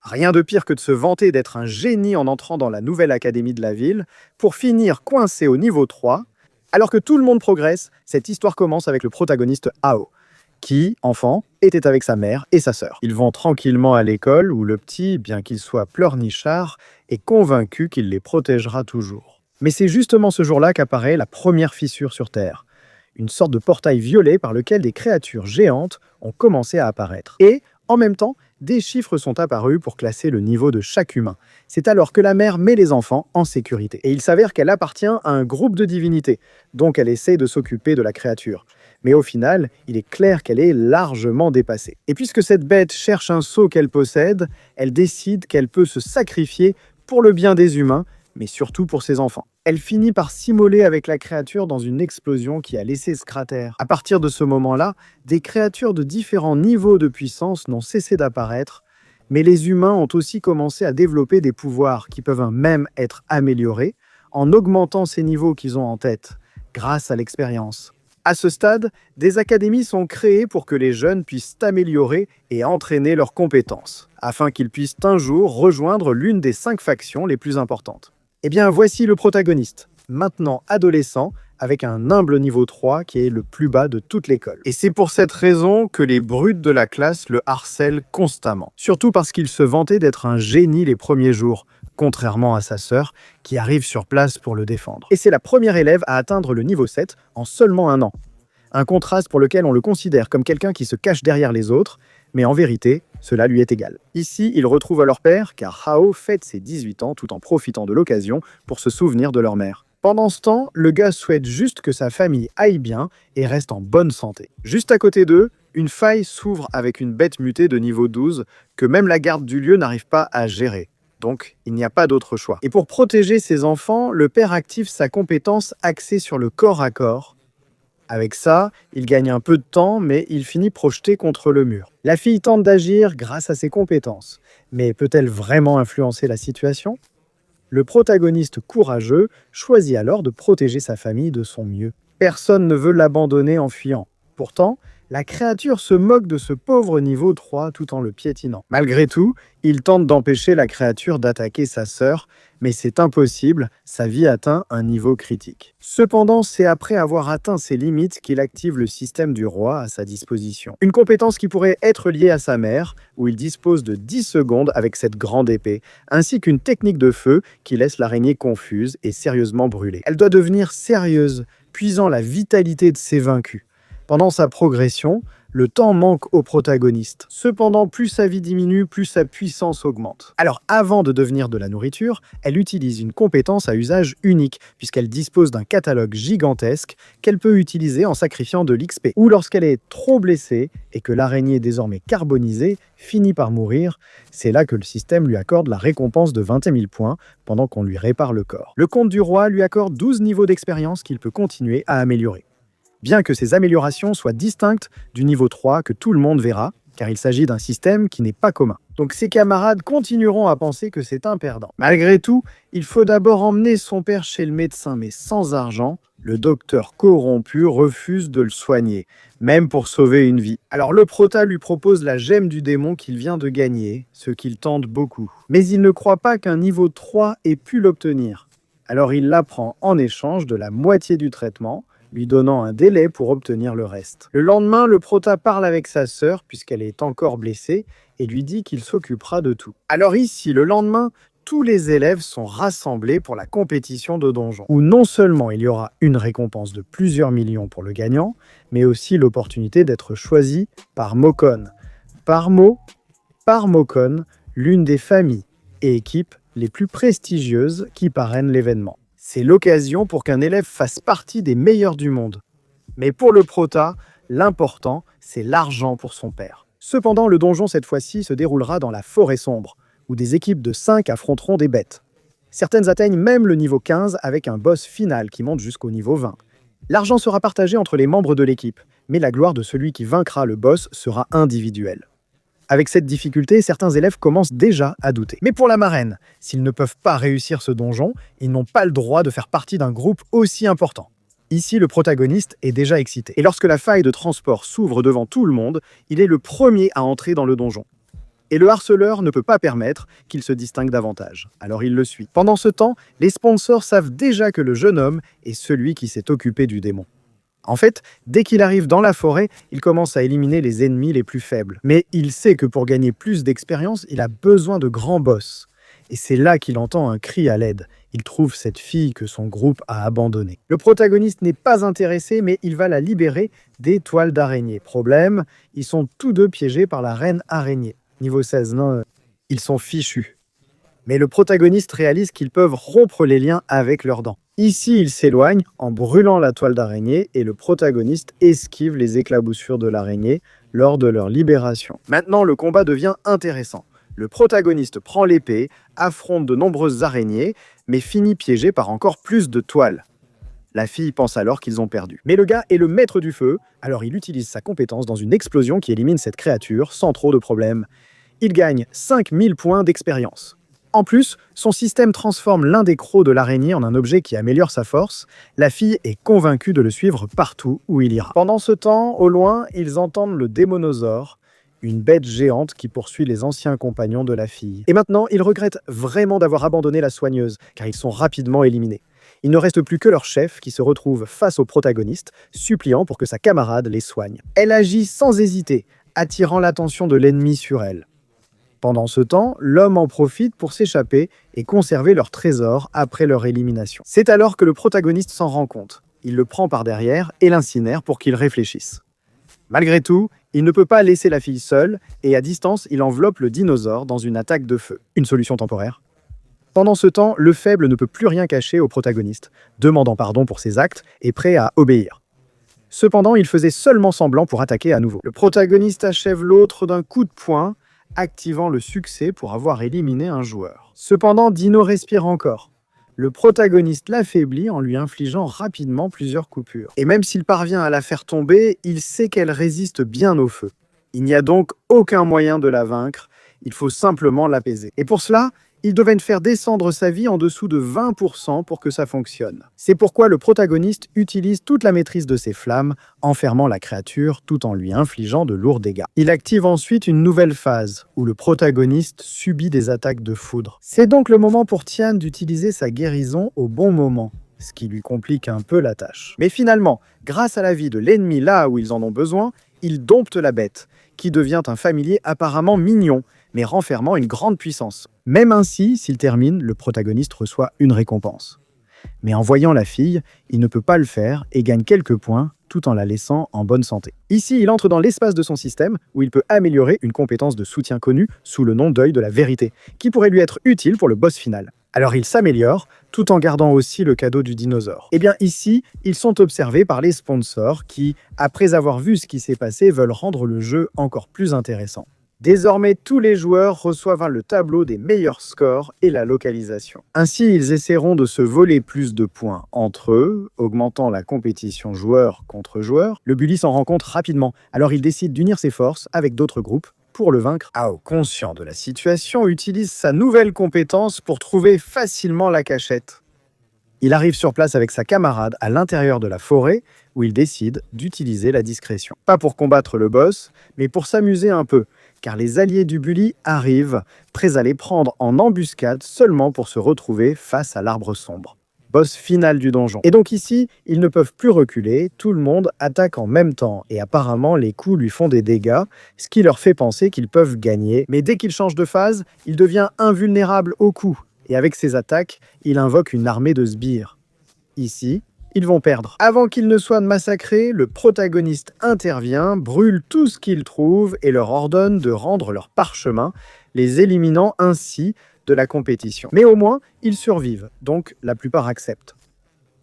Rien de pire que de se vanter d'être un génie en entrant dans la nouvelle académie de la ville, pour finir coincé au niveau 3. Alors que tout le monde progresse, cette histoire commence avec le protagoniste Ao, qui, enfant, était avec sa mère et sa sœur. Ils vont tranquillement à l'école où le petit, bien qu'il soit pleurnichard, est convaincu qu'il les protégera toujours. Mais c'est justement ce jour-là qu'apparaît la première fissure sur Terre, une sorte de portail violet par lequel des créatures géantes ont commencé à apparaître. Et, en même temps, des chiffres sont apparus pour classer le niveau de chaque humain. C'est alors que la mère met les enfants en sécurité. Et il s'avère qu'elle appartient à un groupe de divinités, donc elle essaie de s'occuper de la créature. Mais au final, il est clair qu'elle est largement dépassée. Et puisque cette bête cherche un sceau qu'elle possède, elle décide qu'elle peut se sacrifier pour le bien des humains, mais surtout pour ses enfants. Elle finit par s'immoler avec la créature dans une explosion qui a laissé ce cratère. À partir de ce moment-là, des créatures de différents niveaux de puissance n'ont cessé d'apparaître, mais les humains ont aussi commencé à développer des pouvoirs qui peuvent même être améliorés en augmentant ces niveaux qu'ils ont en tête, grâce à l'expérience. À ce stade, des académies sont créées pour que les jeunes puissent améliorer et entraîner leurs compétences, afin qu'ils puissent un jour rejoindre l'une des 5 factions les plus importantes. Eh bien, voici le protagoniste, maintenant adolescent, avec un humble niveau 3 qui est le plus bas de toute l'école. Et c'est pour cette raison que les brutes de la classe le harcèlent constamment. Surtout parce qu'il se vantait d'être un génie les premiers jours, contrairement à sa sœur, qui arrive sur place pour le défendre. Et c'est la première élève à atteindre le niveau 7 en seulement un an. Un contraste pour lequel on le considère comme quelqu'un qui se cache derrière les autres, mais en vérité, cela lui est égal. Ici, ils retrouvent leur père, car Hao fête ses 18 ans tout en profitant de l'occasion pour se souvenir de leur mère. Pendant ce temps, le gars souhaite juste que sa famille aille bien et reste en bonne santé. Juste à côté d'eux, une faille s'ouvre avec une bête mutée de niveau 12 que même la garde du lieu n'arrive pas à gérer. Donc, il n'y a pas d'autre choix. Et pour protéger ses enfants, le père active sa compétence axée sur le corps à corps. Avec ça, il gagne un peu de temps, mais il finit projeté contre le mur. La fille tente d'agir grâce à ses compétences. Mais peut-elle vraiment influencer la situation ? Le protagoniste courageux choisit alors de protéger sa famille de son mieux. Personne ne veut l'abandonner en fuyant. Pourtant, la créature se moque de ce pauvre niveau 3 tout en le piétinant. Malgré tout, il tente d'empêcher la créature d'attaquer sa sœur, mais c'est impossible, sa vie atteint un niveau critique. Cependant, c'est après avoir atteint ses limites qu'il active le système du roi à sa disposition. Une compétence qui pourrait être liée à sa mère, où il dispose de 10 secondes avec cette grande épée, ainsi qu'une technique de feu qui laisse l'araignée confuse et sérieusement brûlée. Elle doit devenir sérieuse, puisant la vitalité de ses vaincus. Pendant sa progression, le temps manque au protagoniste. Cependant, plus sa vie diminue, plus sa puissance augmente. Alors, avant de devenir de la nourriture, elle utilise une compétence à usage unique, puisqu'elle dispose d'un catalogue gigantesque qu'elle peut utiliser en sacrifiant de l'XP. Ou lorsqu'elle est trop blessée et que l'araignée désormais carbonisée finit par mourir, c'est là que le système lui accorde la récompense de 21 000 points pendant qu'on lui répare le corps. Le comte du roi lui accorde 12 niveaux d'expérience qu'il peut continuer à améliorer. Bien que ces améliorations soient distinctes du niveau 3 que tout le monde verra, car il s'agit d'un système qui n'est pas commun. Donc ses camarades continueront à penser que c'est un perdant. Malgré tout, il faut d'abord emmener son père chez le médecin, mais sans argent, le docteur corrompu refuse de le soigner, même pour sauver une vie. Alors le prota lui propose la gemme du démon qu'il vient de gagner, ce qu'il tente beaucoup. Mais il ne croit pas qu'un niveau 3 ait pu l'obtenir. Alors il la prend en échange de la moitié du traitement, lui donnant un délai pour obtenir le reste. Le lendemain, le prota parle avec sa sœur, puisqu'elle est encore blessée, et lui dit qu'il s'occupera de tout. Alors ici, le lendemain, tous les élèves sont rassemblés pour la compétition de donjon, où non seulement il y aura une récompense de plusieurs millions pour le gagnant, mais aussi l'opportunité d'être choisi par Mokon. Par Mokon, l'une des familles et équipes les plus prestigieuses qui parrainent l'événement. C'est l'occasion pour qu'un élève fasse partie des meilleurs du monde. Mais pour le prota, l'important, c'est l'argent pour son père. Cependant, le donjon cette fois-ci se déroulera dans la forêt sombre, où des équipes de 5 affronteront des bêtes. Certaines atteignent même le niveau 15 avec un boss final qui monte jusqu'au niveau 20. L'argent sera partagé entre les membres de l'équipe, mais la gloire de celui qui vaincra le boss sera individuelle. Avec cette difficulté, certains élèves commencent déjà à douter. Mais pour la marraine, s'ils ne peuvent pas réussir ce donjon, ils n'ont pas le droit de faire partie d'un groupe aussi important. Ici, le protagoniste est déjà excité. Et lorsque la faille de transport s'ouvre devant tout le monde, il est le premier à entrer dans le donjon. Et le harceleur ne peut pas permettre qu'il se distingue davantage, alors il le suit. Pendant ce temps, les sponsors savent déjà que le jeune homme est celui qui s'est occupé du démon. En fait, dès qu'il arrive dans la forêt, il commence à éliminer les ennemis les plus faibles. Mais il sait que pour gagner plus d'expérience, il a besoin de grands boss. Et c'est là qu'il entend un cri à l'aide. Il trouve cette fille que son groupe a abandonnée. Le protagoniste n'est pas intéressé, mais il va la libérer des toiles d'araignée. Problème, ils sont tous deux piégés par la reine araignée. Niveau 16, non, ils sont fichus. Mais le protagoniste réalise qu'ils peuvent rompre les liens avec leurs dents. Ici, il s'éloigne en brûlant la toile d'araignée et le protagoniste esquive les éclaboussures de l'araignée lors de leur libération. Maintenant, le combat devient intéressant. Le protagoniste prend l'épée, affronte de nombreuses araignées, mais finit piégé par encore plus de toiles. La fille pense alors qu'ils ont perdu. Mais le gars est le maître du feu, alors il utilise sa compétence dans une explosion qui élimine cette créature sans trop de problèmes. Il gagne 5000 points d'expérience. En plus, son système transforme l'un des crocs de l'araignée en un objet qui améliore sa force. La fille est convaincue de le suivre partout où il ira. Pendant ce temps, au loin, ils entendent le démonosaure, une bête géante qui poursuit les anciens compagnons de la fille. Et maintenant, ils regrettent vraiment d'avoir abandonné la soigneuse, car ils sont rapidement éliminés. Il ne reste plus que leur chef qui se retrouve face au protagoniste, suppliant pour que sa camarade les soigne. Elle agit sans hésiter, attirant l'attention de l'ennemi sur elle. Pendant ce temps, l'homme en profite pour s'échapper et conserver leur trésor après leur élimination. C'est alors que le protagoniste s'en rend compte. Il le prend par derrière et l'incinère pour qu'il réfléchisse. Malgré tout, il ne peut pas laisser la fille seule et à distance, il enveloppe le dinosaure dans une attaque de feu. Une solution temporaire. Pendant ce temps, le faible ne peut plus rien cacher au protagoniste, demandant pardon pour ses actes et prêt à obéir. Cependant, il faisait seulement semblant pour attaquer à nouveau. Le protagoniste achève l'autre d'un coup de poing, activant le succès pour avoir éliminé un joueur. Cependant, Dino respire encore. Le protagoniste l'affaiblit en lui infligeant rapidement plusieurs coupures. Et même s'il parvient à la faire tomber, il sait qu'elle résiste bien au feu. Il n'y a donc aucun moyen de la vaincre, il faut simplement l'apaiser. Et pour cela, il devait faire descendre sa vie en dessous de 20% pour que ça fonctionne. C'est pourquoi le protagoniste utilise toute la maîtrise de ses flammes, enfermant la créature tout en lui infligeant de lourds dégâts. Il active ensuite une nouvelle phase, où le protagoniste subit des attaques de foudre. C'est donc le moment pour Tian d'utiliser sa guérison au bon moment, ce qui lui complique un peu la tâche. Mais finalement, grâce à la vie de l'ennemi là où ils en ont besoin, il dompte la bête, qui devient un familier apparemment mignon, mais renfermant une grande puissance. Même ainsi, s'il termine, le protagoniste reçoit une récompense. Mais en voyant la fille, il ne peut pas le faire et gagne quelques points tout en la laissant en bonne santé. Ici, il entre dans l'espace de son système où il peut améliorer une compétence de soutien connue sous le nom d'œil de la vérité, qui pourrait lui être utile pour le boss final. Alors il s'améliore, tout en gardant aussi le cadeau du dinosaure. Et bien ici, ils sont observés par les sponsors qui, après avoir vu ce qui s'est passé, veulent rendre le jeu encore plus intéressant. Désormais, tous les joueurs reçoivent le tableau des meilleurs scores et la localisation. Ainsi, ils essaieront de se voler plus de points entre eux, augmentant la compétition joueur contre joueur. Le bully s'en rend compte rapidement, alors il décide d'unir ses forces avec d'autres groupes pour le vaincre. Ao, conscient de la situation, utilise sa nouvelle compétence pour trouver facilement la cachette. Il arrive sur place avec sa camarade à l'intérieur de la forêt où il décide d'utiliser la discrétion. Pas pour combattre le boss, mais pour s'amuser un peu, car les alliés du bully arrivent, prêts à les prendre en embuscade seulement pour se retrouver face à l'arbre sombre. Boss final du donjon. Et donc ici, ils ne peuvent plus reculer, tout le monde attaque en même temps, et apparemment les coups lui font des dégâts, ce qui leur fait penser qu'ils peuvent gagner, mais dès qu'il change de phase, il devient invulnérable aux coups, et avec ses attaques, il invoque une armée de sbires. Ici, ils vont perdre. Avant qu'ils ne soient massacrés, le protagoniste intervient, brûle tout ce qu'il trouve et leur ordonne de rendre leur parchemin, les éliminant ainsi de la compétition. Mais au moins, ils survivent, donc la plupart acceptent.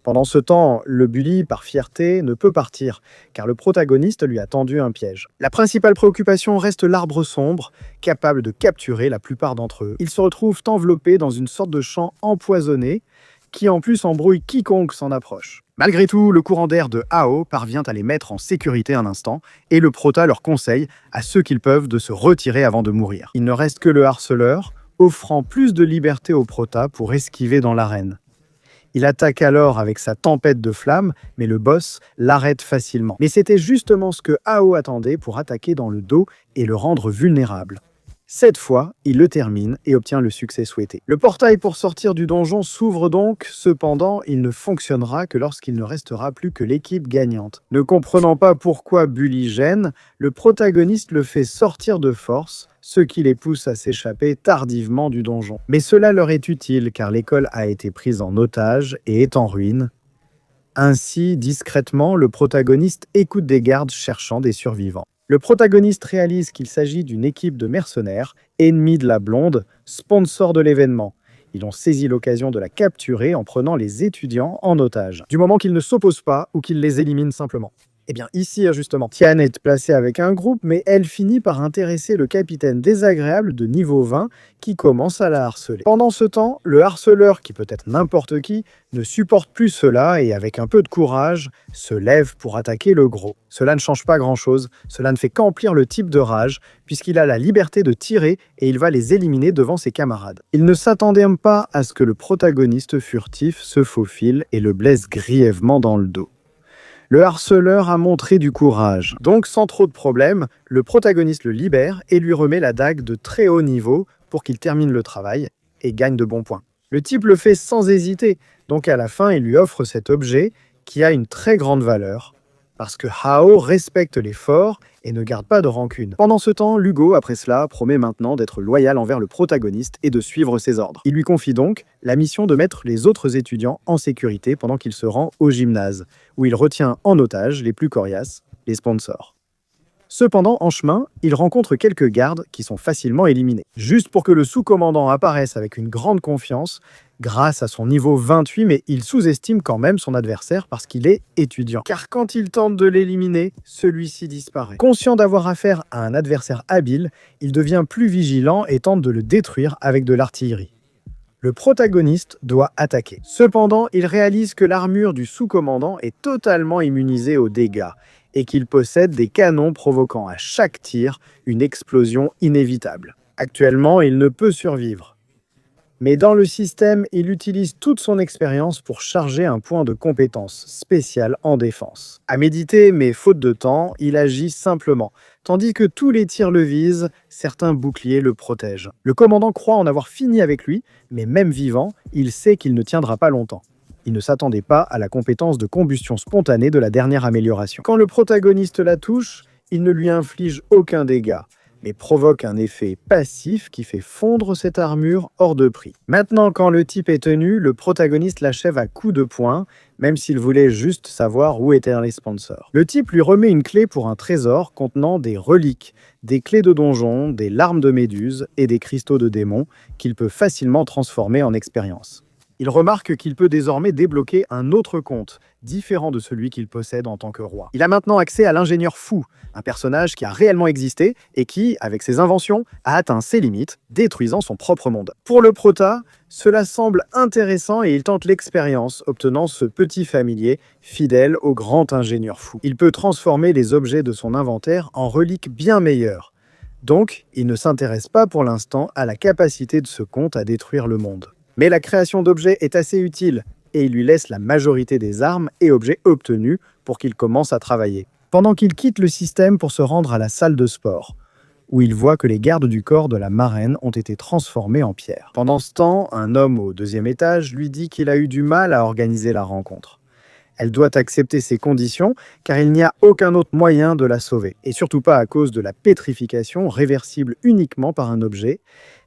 Pendant ce temps, le bully, par fierté, ne peut partir, car le protagoniste lui a tendu un piège. La principale préoccupation reste l'arbre sombre, capable de capturer la plupart d'entre eux. Ils se retrouvent enveloppés dans une sorte de champ empoisonné, qui en plus embrouille quiconque s'en approche. Malgré tout, le courant d'air de Ao parvient à les mettre en sécurité un instant, et le prota leur conseille, à ceux qu'ils peuvent, de se retirer avant de mourir. Il ne reste que le harceleur, offrant plus de liberté au prota pour esquiver dans l'arène. Il attaque alors avec sa tempête de flammes, mais le boss l'arrête facilement. Mais c'était justement ce que Ao attendait pour attaquer dans le dos et le rendre vulnérable. Cette fois, il le termine et obtient le succès souhaité. Le portail pour sortir du donjon s'ouvre donc, cependant, il ne fonctionnera que lorsqu'il ne restera plus que l'équipe gagnante. Ne comprenant pas pourquoi Bully gêne, le protagoniste le fait sortir de force, ce qui les pousse à s'échapper tardivement du donjon. Mais cela leur est utile car l'école a été prise en otage et est en ruine. Ainsi, discrètement, le protagoniste écoute des gardes cherchant des survivants. Le protagoniste réalise qu'il s'agit d'une équipe de mercenaires, ennemis de la blonde, sponsor de l'événement. Ils ont saisi l'occasion de la capturer en prenant les étudiants en otage, du moment qu'ils ne s'opposent pas ou qu'ils les éliminent simplement. Eh bien ici, justement, Tian est placée avec un groupe, mais elle finit par intéresser le capitaine désagréable de niveau 20 qui commence à la harceler. Pendant ce temps, le harceleur, qui peut être n'importe qui, ne supporte plus cela et avec un peu de courage, se lève pour attaquer le gros. Cela ne change pas grand-chose, cela ne fait qu'emplir le type de rage, puisqu'il a la liberté de tirer et il va les éliminer devant ses camarades. Il ne s'attendait même pas à ce que le protagoniste furtif se faufile et le blesse grièvement dans le dos. Le harceleur a montré du courage. Donc, sans trop de problèmes, le protagoniste le libère et lui remet la dague de très haut niveau pour qu'il termine le travail et gagne de bons points. Le type le fait sans hésiter, donc à la fin, il lui offre cet objet qui a une très grande valeur, parce que Hao respecte les forts et ne garde pas de rancune. Pendant ce temps, Lugo, après cela, promet maintenant d'être loyal envers le protagoniste et de suivre ses ordres. Il lui confie donc la mission de mettre les autres étudiants en sécurité pendant qu'il se rend au gymnase, où il retient en otage les plus coriaces, les sponsors. Cependant, en chemin, il rencontre quelques gardes qui sont facilement éliminés. Juste pour que le sous-commandant apparaisse avec une grande confiance, grâce à son niveau 28, mais il sous-estime quand même son adversaire parce qu'il est étudiant. Car quand il tente de l'éliminer, celui-ci disparaît. Conscient d'avoir affaire à un adversaire habile, il devient plus vigilant et tente de le détruire avec de l'artillerie. Le protagoniste doit attaquer. Cependant, il réalise que l'armure du sous-commandant est totalement immunisée aux dégâts et qu'il possède des canons provoquant à chaque tir une explosion inévitable. Actuellement, il ne peut survivre. Mais dans le système, il utilise toute son expérience pour charger un point de compétence spécial en défense. À méditer, mais faute de temps, il agit simplement. Tandis que tous les tirs le visent, certains boucliers le protègent. Le commandant croit en avoir fini avec lui, mais même vivant, il sait qu'il ne tiendra pas longtemps. Il ne s'attendait pas à la compétence de combustion spontanée de la dernière amélioration. Quand le protagoniste la touche, il ne lui inflige aucun dégât, mais provoque un effet passif qui fait fondre cette armure hors de prix. Maintenant, quand le type est tenu, le protagoniste l'achève à coups de poing, même s'il voulait juste savoir où étaient les sponsors. Le type lui remet une clé pour un trésor contenant des reliques, des clés de donjon, des larmes de méduse et des cristaux de démons qu'il peut facilement transformer en expérience. Il remarque qu'il peut désormais débloquer un autre compte, différent de celui qu'il possède en tant que roi. Il a maintenant accès à l'ingénieur fou, un personnage qui a réellement existé et qui, avec ses inventions, a atteint ses limites, détruisant son propre monde. Pour le prota, cela semble intéressant et il tente l'expérience, obtenant ce petit familier fidèle au grand ingénieur fou. Il peut transformer les objets de son inventaire en reliques bien meilleures. Donc, il ne s'intéresse pas pour l'instant à la capacité de ce compte à détruire le monde. Mais la création d'objets est assez utile, et il lui laisse la majorité des armes et objets obtenus pour qu'il commence à travailler. Pendant qu'il quitte le système pour se rendre à la salle de sport, où il voit que les gardes du corps de la marraine ont été transformés en pierre. Pendant ce temps, un homme au 2e étage lui dit qu'il a eu du mal à organiser la rencontre. Elle doit accepter ses conditions, car il n'y a aucun autre moyen de la sauver, et surtout pas à cause de la pétrification réversible uniquement par un objet,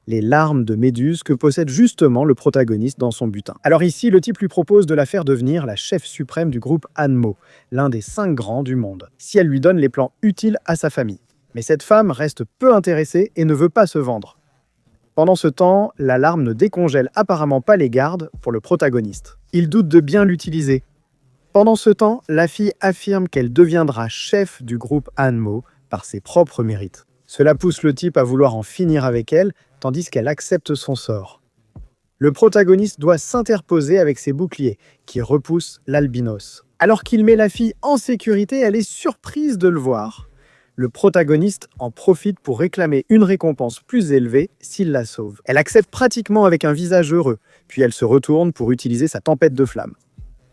les larmes de méduse que possède justement le protagoniste dans son butin. Alors ici, le type lui propose de la faire devenir la chef suprême du groupe Hanmo, l'un des 5 grands du monde, si elle lui donne les plans utiles à sa famille. Mais cette femme reste peu intéressée et ne veut pas se vendre. Pendant ce temps, l'alarme ne décongèle apparemment pas les gardes pour le protagoniste. Il doute de bien l'utiliser. Pendant ce temps, la fille affirme qu'elle deviendra chef du groupe Hanmo par ses propres mérites. Cela pousse le type à vouloir en finir avec elle, tandis qu'elle accepte son sort. Le protagoniste doit s'interposer avec ses boucliers, qui repoussent l'albinos. Alors qu'il met la fille en sécurité, elle est surprise de le voir. Le protagoniste en profite pour réclamer une récompense plus élevée s'il la sauve. Elle accepte pratiquement avec un visage heureux, puis elle se retourne pour utiliser sa tempête de flammes.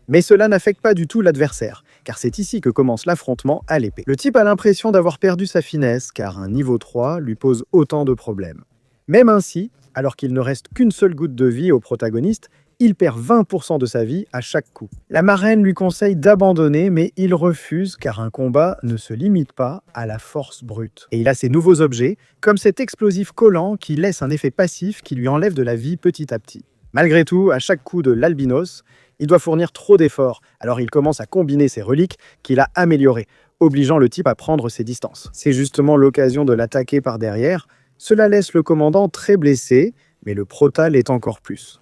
Mais cela n'affecte pas du tout l'adversaire, car c'est ici que commence l'affrontement à l'épée. Le type a l'impression d'avoir perdu sa finesse, car un niveau 3 lui pose autant de problèmes. Même ainsi, alors qu'il ne reste qu'une seule goutte de vie au protagoniste, il perd 20% de sa vie à chaque coup. La marraine lui conseille d'abandonner, mais il refuse car un combat ne se limite pas à la force brute. Et il a ses nouveaux objets, comme cet explosif collant qui laisse un effet passif qui lui enlève de la vie petit à petit. Malgré tout, à chaque coup de l'albinos, il doit fournir trop d'efforts, alors il commence à combiner ses reliques qu'il a améliorées, obligeant le type à prendre ses distances. C'est justement l'occasion de l'attaquer par derrière. Cela laisse le commandant très blessé, mais le prota l'est encore plus.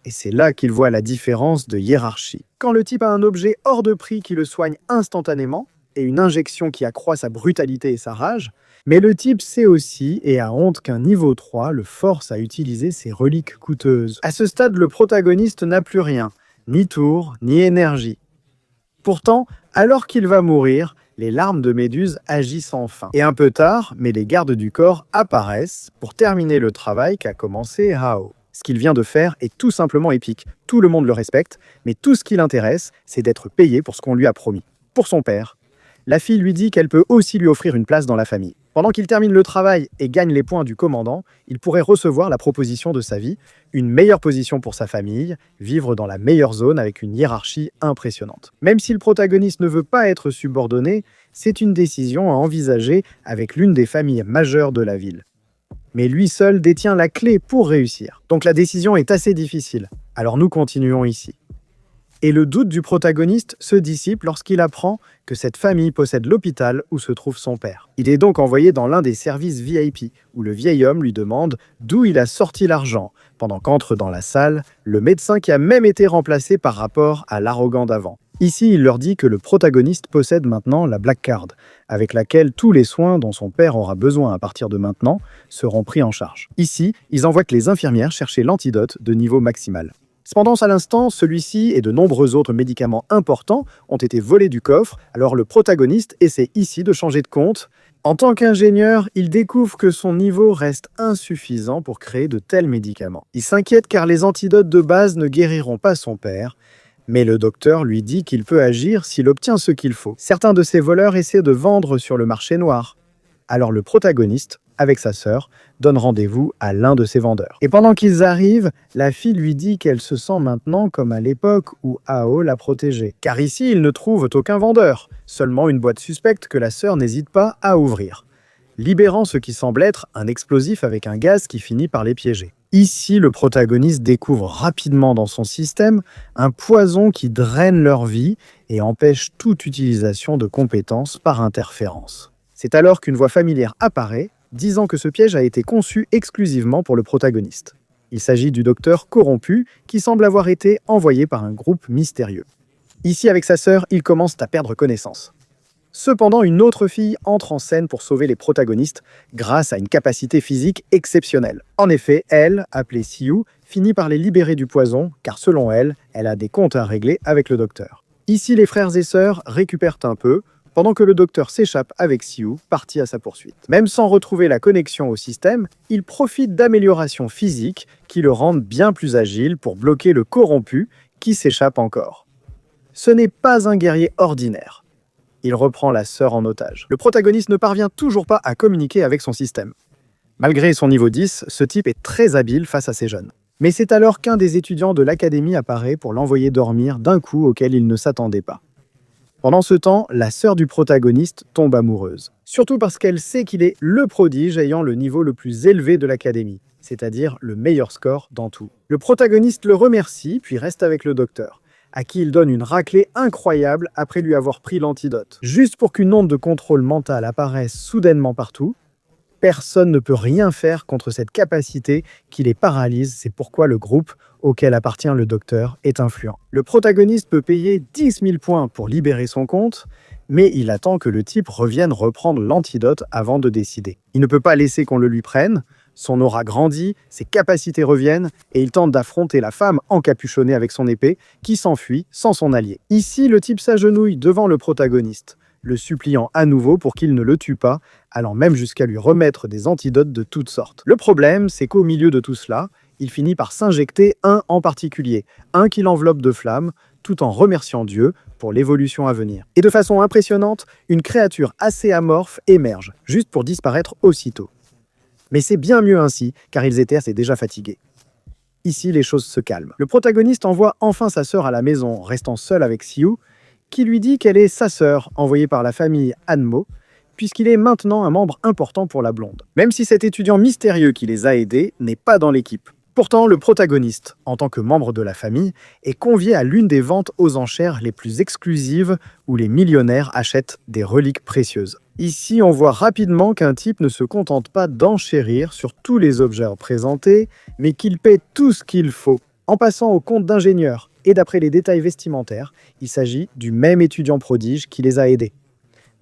Et c'est là qu'il voit la différence de hiérarchie. Quand le type a un objet hors de prix qui le soigne instantanément, et une injection qui accroît sa brutalité et sa rage, mais le type sait aussi et a honte qu'un niveau 3 le force à utiliser ses reliques coûteuses. À ce stade, le protagoniste n'a plus rien, ni tour, ni énergie. Pourtant, alors qu'il va mourir, les larmes de Méduse agissent enfin. Et un peu tard, mais les gardes du corps apparaissent pour terminer le travail qu'a commencé Hao. Ce qu'il vient de faire est tout simplement épique. Tout le monde le respecte, mais tout ce qui l'intéresse, c'est d'être payé pour ce qu'on lui a promis. Pour son père. La fille lui dit qu'elle peut aussi lui offrir une place dans la famille. Pendant qu'il termine le travail et gagne les points du commandant, il pourrait recevoir la proposition de sa vie, une meilleure position pour sa famille, vivre dans la meilleure zone avec une hiérarchie impressionnante. Même si le protagoniste ne veut pas être subordonné, c'est une décision à envisager avec l'une des familles majeures de la ville. Mais lui seul détient la clé pour réussir. Donc la décision est assez difficile. Alors nous continuons ici. Et le doute du protagoniste se dissipe lorsqu'il apprend que cette famille possède l'hôpital où se trouve son père. Il est donc envoyé dans l'un des services VIP, où le vieil homme lui demande d'où il a sorti l'argent, pendant qu'entre dans la salle le médecin qui a même été remplacé par rapport à l'arrogant d'avant. Ici, il leur dit que le protagoniste possède maintenant la Black Card, avec laquelle tous les soins dont son père aura besoin à partir de maintenant seront pris en charge. Ici, ils envoient que les infirmières chercher l'antidote de niveau maximal. Cependant, à l'instant, celui-ci et de nombreux autres médicaments importants ont été volés du coffre, alors le protagoniste essaie ici de changer de compte. En tant qu'ingénieur, il découvre que son niveau reste insuffisant pour créer de tels médicaments. Il s'inquiète car les antidotes de base ne guériront pas son père, mais le docteur lui dit qu'il peut agir s'il obtient ce qu'il faut. Certains de ces voleurs essaient de vendre sur le marché noir. Alors le protagoniste, avec sa sœur, donne rendez-vous à l'un de ces vendeurs. Et pendant qu'ils arrivent, la fille lui dit qu'elle se sent maintenant comme à l'époque où Hao l'a protégée. Car ici, ils ne trouvent aucun vendeur, seulement une boîte suspecte que la sœur n'hésite pas à ouvrir, libérant ce qui semble être un explosif avec un gaz qui finit par les piéger. Ici, le protagoniste découvre rapidement dans son système un poison qui draine leur vie et empêche toute utilisation de compétences par interférence. C'est alors qu'une voix familière apparaît, disant que ce piège a été conçu exclusivement pour le protagoniste. Il s'agit du docteur corrompu qui semble avoir été envoyé par un groupe mystérieux. Ici, avec sa sœur, ils commencent à perdre connaissance. Cependant, une autre fille entre en scène pour sauver les protagonistes grâce à une capacité physique exceptionnelle. En effet, elle, appelée Siou, finit par les libérer du poison, car selon elle, elle a des comptes à régler avec le docteur. Ici, les frères et sœurs récupèrent un peu, pendant que le docteur s'échappe avec Siou, parti à sa poursuite. Même sans retrouver la connexion au système, il profite d'améliorations physiques qui le rendent bien plus agile pour bloquer le corrompu qui s'échappe encore. Ce n'est pas un guerrier ordinaire. Il reprend la sœur en otage. Le protagoniste ne parvient toujours pas à communiquer avec son système. Malgré son niveau 10, ce type est très habile face à ces jeunes. Mais c'est alors qu'un des étudiants de l'académie apparaît pour l'envoyer dormir d'un coup auquel il ne s'attendait pas. Pendant ce temps, la sœur du protagoniste tombe amoureuse. Surtout parce qu'elle sait qu'il est le prodige ayant le niveau le plus élevé de l'académie, c'est-à-dire le meilleur score dans tout. Le protagoniste le remercie, puis reste avec le docteur, à qui il donne une raclée incroyable après lui avoir pris l'antidote. Juste pour qu'une onde de contrôle mental apparaisse soudainement partout, personne ne peut rien faire contre cette capacité qui les paralyse, c'est pourquoi le groupe auquel appartient le docteur est influent. Le protagoniste peut payer 10 000 points pour libérer son compte, mais il attend que le type revienne reprendre l'antidote avant de décider. Il ne peut pas laisser qu'on le lui prenne, son aura grandit, ses capacités reviennent, et il tente d'affronter la femme encapuchonnée avec son épée, qui s'enfuit sans son allié. Ici, le type s'agenouille devant le protagoniste, le suppliant à nouveau pour qu'il ne le tue pas, allant même jusqu'à lui remettre des antidotes de toutes sortes. Le problème, c'est qu'au milieu de tout cela, il finit par s'injecter un en particulier, un qui l'enveloppe de flammes, tout en remerciant Dieu pour l'évolution à venir. Et de façon impressionnante, une créature assez amorphe émerge, juste pour disparaître aussitôt. Mais c'est bien mieux ainsi, car ils étaient assez déjà fatigués. Ici, les choses se calment. Le protagoniste envoie enfin sa sœur à la maison, restant seul avec Xiu, qui lui dit qu'elle est sa sœur, envoyée par la famille Hanmo, puisqu'il est maintenant un membre important pour la blonde. Même si cet étudiant mystérieux qui les a aidés n'est pas dans l'équipe. Pourtant, le protagoniste, en tant que membre de la famille, est convié à l'une des ventes aux enchères les plus exclusives où les millionnaires achètent des reliques précieuses. Ici, on voit rapidement qu'un type ne se contente pas d'enchérir sur tous les objets présentés, mais qu'il paie tout ce qu'il faut. En passant au compte d'ingénieur et d'après les détails vestimentaires, il s'agit du même étudiant prodige qui les a aidés.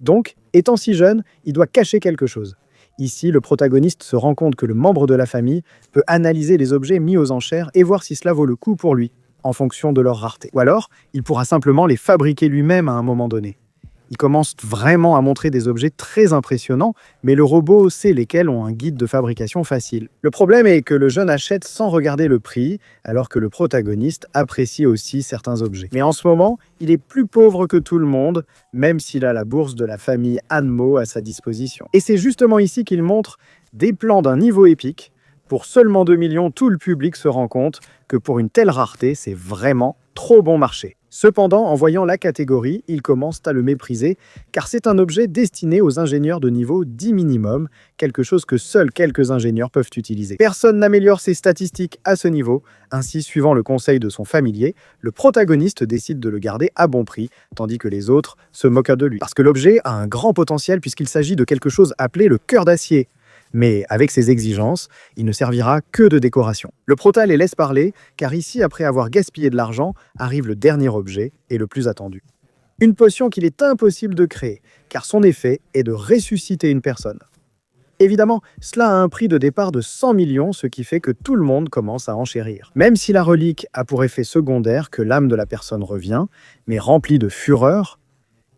Donc, étant si jeune, il doit cacher quelque chose. Ici, le protagoniste se rend compte que le membre de la famille peut analyser les objets mis aux enchères et voir si cela vaut le coup pour lui, en fonction de leur rareté. Ou alors, il pourra simplement les fabriquer lui-même à un moment donné. Il commence vraiment à montrer des objets très impressionnants, mais le robot sait lesquels ont un guide de fabrication facile. Le problème est que le jeune achète sans regarder le prix, alors que le protagoniste apprécie aussi certains objets. Mais en ce moment, il est plus pauvre que tout le monde, même s'il a la bourse de la famille Hanmo à sa disposition. Et c'est justement ici qu'il montre des plans d'un niveau épique. Pour seulement 2 millions, tout le public se rend compte que pour une telle rareté, c'est vraiment trop bon marché. Cependant, en voyant la catégorie, ils commencent à le mépriser, car c'est un objet destiné aux ingénieurs de niveau 10 minimum, quelque chose que seuls quelques ingénieurs peuvent utiliser. Personne n'améliore ses statistiques à ce niveau, ainsi suivant le conseil de son familier, le protagoniste décide de le garder à bon prix, tandis que les autres se moquent de lui. Parce que l'objet a un grand potentiel puisqu'il s'agit de quelque chose appelé le cœur d'acier. Mais avec ses exigences, il ne servira que de décoration. Le prota les laisse parler, car ici, après avoir gaspillé de l'argent, arrive le dernier objet et le plus attendu. Une potion qu'il est impossible de créer, car son effet est de ressusciter une personne. Évidemment, cela a un prix de départ de 100 millions, ce qui fait que tout le monde commence à enchérir. Même si la relique a pour effet secondaire que l'âme de la personne revient, mais remplie de fureur,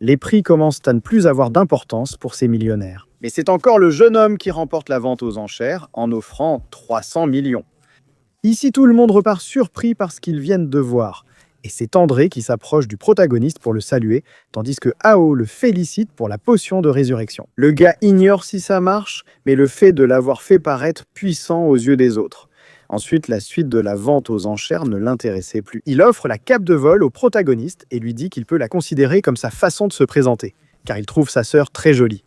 les prix commencent à ne plus avoir d'importance pour ces millionnaires. Mais c'est encore le jeune homme qui remporte la vente aux enchères en offrant 300 millions. Ici, tout le monde repart surpris par ce qu'ils viennent de voir. Et c'est André qui s'approche du protagoniste pour le saluer, tandis que Ao le félicite pour la potion de résurrection. Le gars ignore si ça marche, mais le fait de l'avoir fait paraître puissant aux yeux des autres. Ensuite, la suite de la vente aux enchères ne l'intéressait plus. Il offre la cape de vol au protagoniste et lui dit qu'il peut la considérer comme sa façon de se présenter, car il trouve sa sœur très jolie.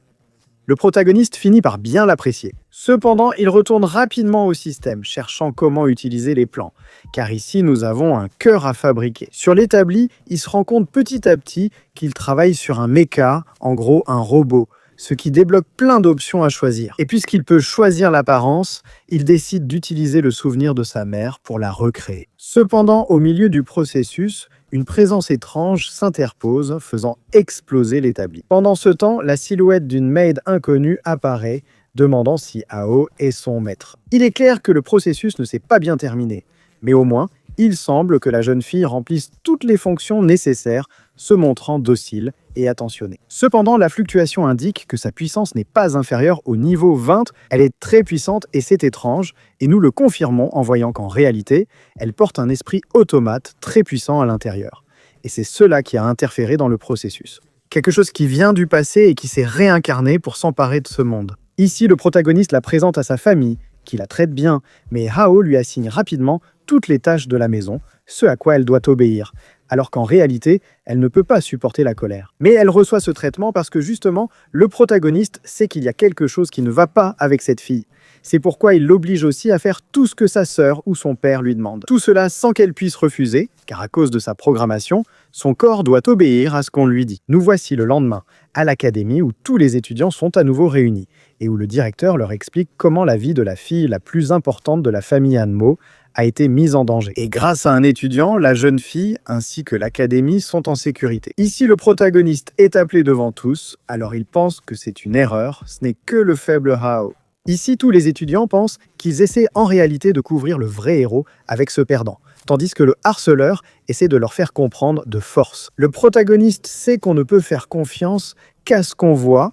Le protagoniste finit par bien l'apprécier. Cependant, il retourne rapidement au système, cherchant comment utiliser les plans, car ici nous avons un cœur à fabriquer. Sur l'établi, il se rend compte petit à petit qu'il travaille sur un mecha, en gros un robot, ce qui débloque plein d'options à choisir. Et puisqu'il peut choisir l'apparence, il décide d'utiliser le souvenir de sa mère pour la recréer. Cependant, au milieu du processus, une présence étrange s'interpose, faisant exploser l'établi. Pendant ce temps, la silhouette d'une maid inconnue apparaît, demandant si Ao est son maître. Il est clair que le processus ne s'est pas bien terminé, mais au moins, il semble que la jeune fille remplisse toutes les fonctions nécessaires, se montrant docile et attentionnée. Cependant, la fluctuation indique que sa puissance n'est pas inférieure au niveau 20, elle est très puissante et c'est étrange, et nous le confirmons en voyant qu'en réalité, elle porte un esprit automate très puissant à l'intérieur. Et c'est cela qui a interféré dans le processus. Quelque chose qui vient du passé et qui s'est réincarné pour s'emparer de ce monde. Ici, le protagoniste la présente à sa famille, qui la traite bien, mais Ao lui assigne rapidement toutes les tâches de la maison, ce à quoi elle doit obéir, alors qu'en réalité, elle ne peut pas supporter la colère. Mais elle reçoit ce traitement parce que justement, le protagoniste sait qu'il y a quelque chose qui ne va pas avec cette fille. C'est pourquoi il l'oblige aussi à faire tout ce que sa sœur ou son père lui demande. Tout cela sans qu'elle puisse refuser, car à cause de sa programmation, son corps doit obéir à ce qu'on lui dit. Nous voici le lendemain, à l'académie où tous les étudiants sont à nouveau réunis, et où le directeur leur explique comment la vie de la fille la plus importante de la famille Hanmo a été mise en danger. Et grâce à un étudiant, la jeune fille ainsi que l'académie sont en sécurité. Ici, le protagoniste est appelé devant tous, alors il pense que c'est une erreur, ce n'est que le faible Ao. Ici, tous les étudiants pensent qu'ils essaient en réalité de couvrir le vrai héros avec ce perdant, tandis que le harceleur essaie de leur faire comprendre de force. Le protagoniste sait qu'on ne peut faire confiance qu'à ce qu'on voit,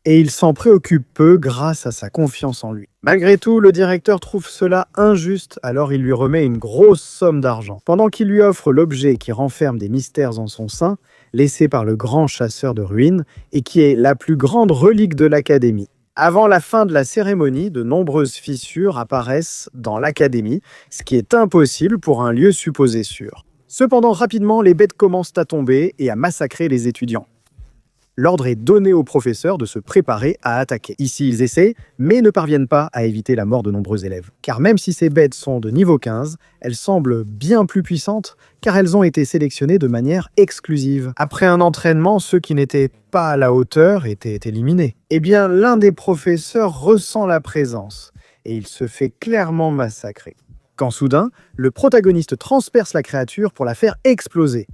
Et il s'en préoccupe peu grâce à sa confiance en lui. Malgré tout, le directeur trouve cela injuste, alors il lui remet une grosse somme d'argent. Pendant qu'il lui offre l'objet qui renferme des mystères en son sein, laissé par le grand chasseur de ruines, et qui est la plus grande relique de l'Académie. Avant la fin de la cérémonie, de nombreuses fissures apparaissent dans l'Académie, ce qui est impossible pour un lieu supposé sûr. Cependant, rapidement, les bêtes commencent à tomber et à massacrer les étudiants. L'ordre est donné aux professeurs de se préparer à attaquer. Ici, ils essaient, mais ne parviennent pas à éviter la mort de nombreux élèves. Car même si ces bêtes sont de niveau 15, elles semblent bien plus puissantes, car elles ont été sélectionnées de manière exclusive. Après un entraînement, ceux qui n'étaient pas à la hauteur étaient éliminés. Eh bien, l'un des professeurs ressent la présence, et il se fait clairement massacrer. Quand soudain, le protagoniste transperce la créature pour la faire exploser.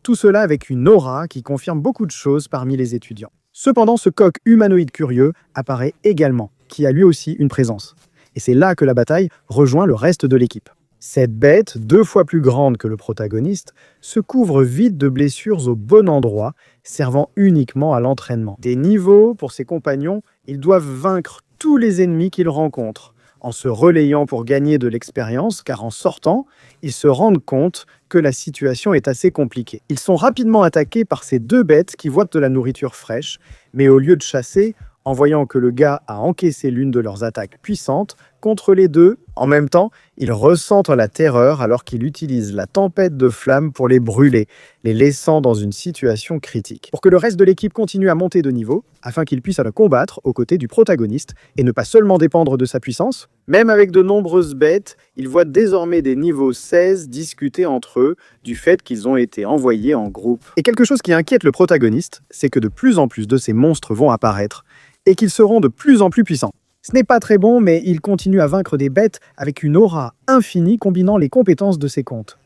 Tout cela avec une aura qui confirme beaucoup de choses parmi les étudiants. Cependant, ce coq humanoïde curieux apparaît également, qui a lui aussi une présence. Et c'est là que la bataille rejoint le reste de l'équipe. Cette bête, 2 fois plus grande que le protagoniste, se couvre vite de blessures au bon endroit, servant uniquement à l'entraînement. Des niveaux pour ses compagnons, ils doivent vaincre tous les ennemis qu'ils rencontrent, en se relayant pour gagner de l'expérience, car en sortant, ils se rendent compte que la situation est assez compliquée. Ils sont rapidement attaqués par ces 2 bêtes qui voient de la nourriture fraîche, mais au lieu de chasser, en voyant que le gars a encaissé l'une de leurs attaques puissantes, contre les 2, en même temps, ils ressentent la terreur alors qu'il utilise la tempête de flammes pour les brûler, les laissant dans une situation critique. Pour que le reste de l'équipe continue à monter de niveau, afin qu'ils puissent le combattre aux côtés du protagoniste et ne pas seulement dépendre de sa puissance, même avec de nombreuses bêtes, ils voient désormais des niveaux 16 discuter entre eux du fait qu'ils ont été envoyés en groupe. Et quelque chose qui inquiète le protagoniste, c'est que de plus en plus de ces monstres vont apparaître et qu'ils seront de plus en plus puissants. Ce n'est pas très bon, mais il continue à vaincre des bêtes avec une aura infinie combinant les compétences de ses contes.